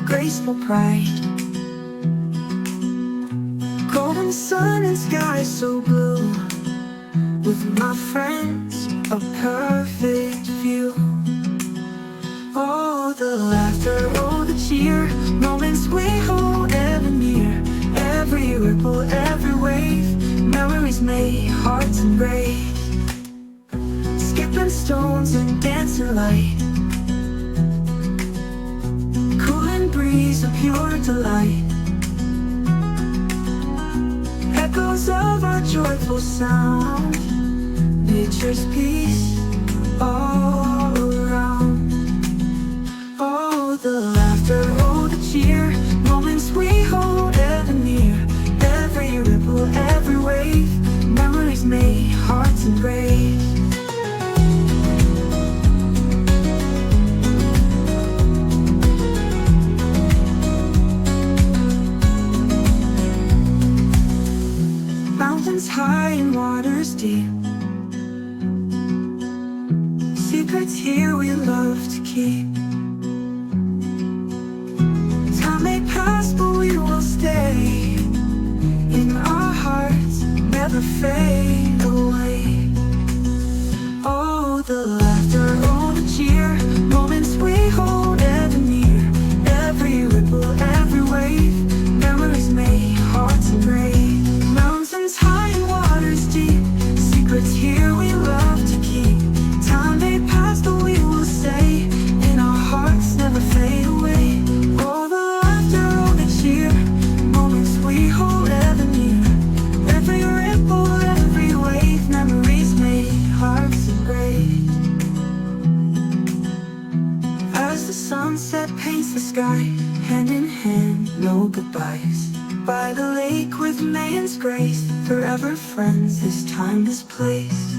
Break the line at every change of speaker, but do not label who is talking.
graceful pride. Golden sun and sky so blue, with my friends, a perfect view. Oh, the laughter, oh, the cheer, moments we hold ever near. Every ripple, every wave, memories made, hearts engraved. Skipping stones and dancing light, cooling breeze, a pure delight. Echoes of our joyful sound, nature's peace all around. Oh, the laughter, oh, the cheer, moments we hold ever near. Every ripple, every wave, memories made, hearts engraved. Mountains high and waters deep, secrets here we love to keep. Time may pass but we will stay, in our hearts, never fade away. Oh, the laughter, oh, the cheer, moments we hold ever near. Every ripple, every wave, memories made, hearts engraved. Mountains high and waters deep, secrets here we love to keep. Time may pass but we will stay, in our hearts never fade away. Oh, the laughter, oh, the cheer, moments we hold ever near. Every ripple, every wave, memories made, hearts engraved. As the sunset paints the sky, hand in hand, no goodbyes. By the lake with May's grace, forever friends, this time, this place.